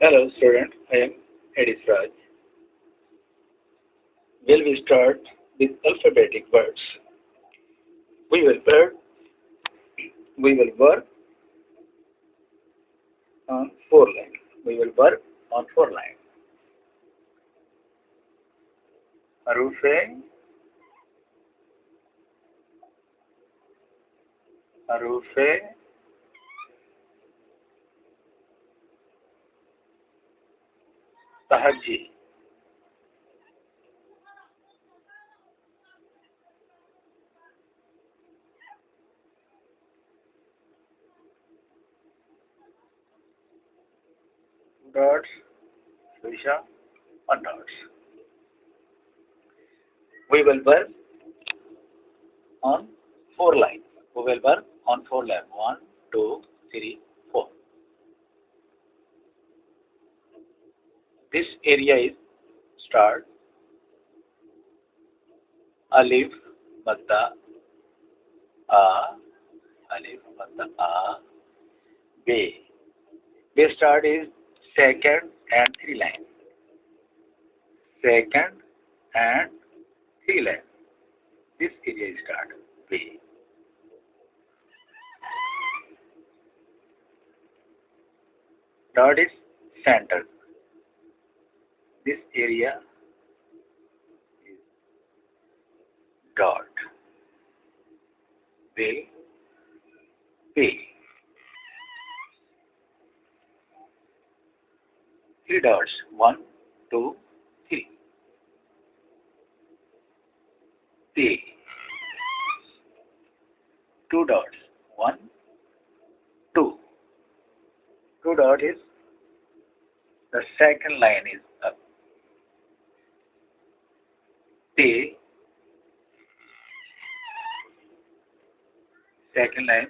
Hello student, I am siraj. We start with alphabetic words. We will work, we will work on four lines. We will work on four lines. Harufe, harufe, tahajji. Dots, Swisha, one dots. We will work on four lines. We will work on four lines. 1, 2, 3, 4. This area is start, alif, madda, a, alif, madda, a, be. Be start is second and three lines. Second and three lines. This area is start. B. Dot is center. This area is dot. B. B. Three dots. 1, 2, 3. T. Two dots. 1, 2. Two dot is the second line is up. T. Second line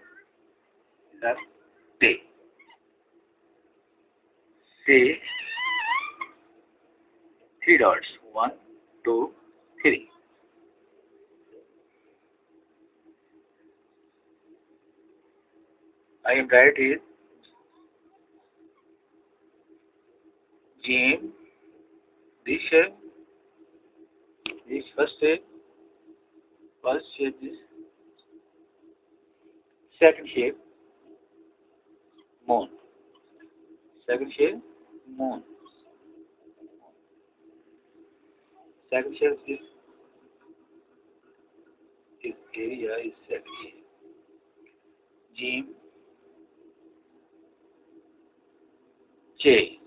is up. T. C. Three dots. 1, 2, 3. I am write it Jim. This shape. This first shape. First shape is second shape. Moon. Second shape. Moon. Second shape is this area is second shape. Jim. J.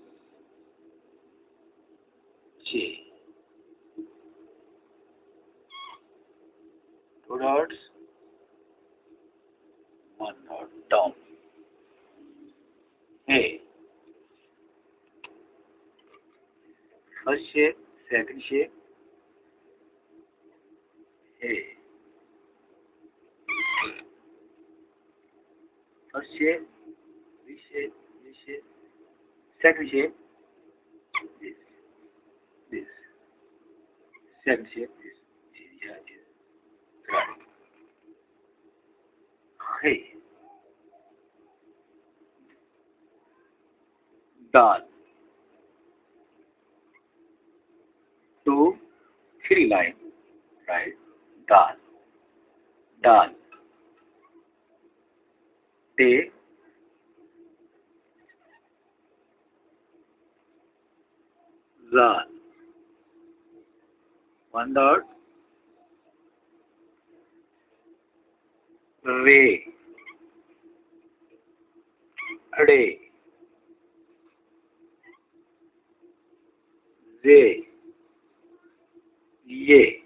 J. Two dots. One dot down. A. First shape, second shape. A. First shape, this shape, this shape. Second shape, this, this. Second shape, this area is right. Hey. Dal. 2, 3 line, right? Dal. Dal. Te. Zal. One dot. Re. Ade. Ze. Ye.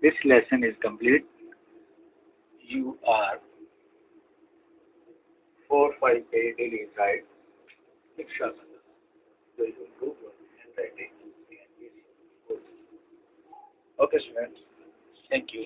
This lesson is complete. You are 4-5 page daily right? Inshallah. So you improve your handwriting. Okay, students. Thank you.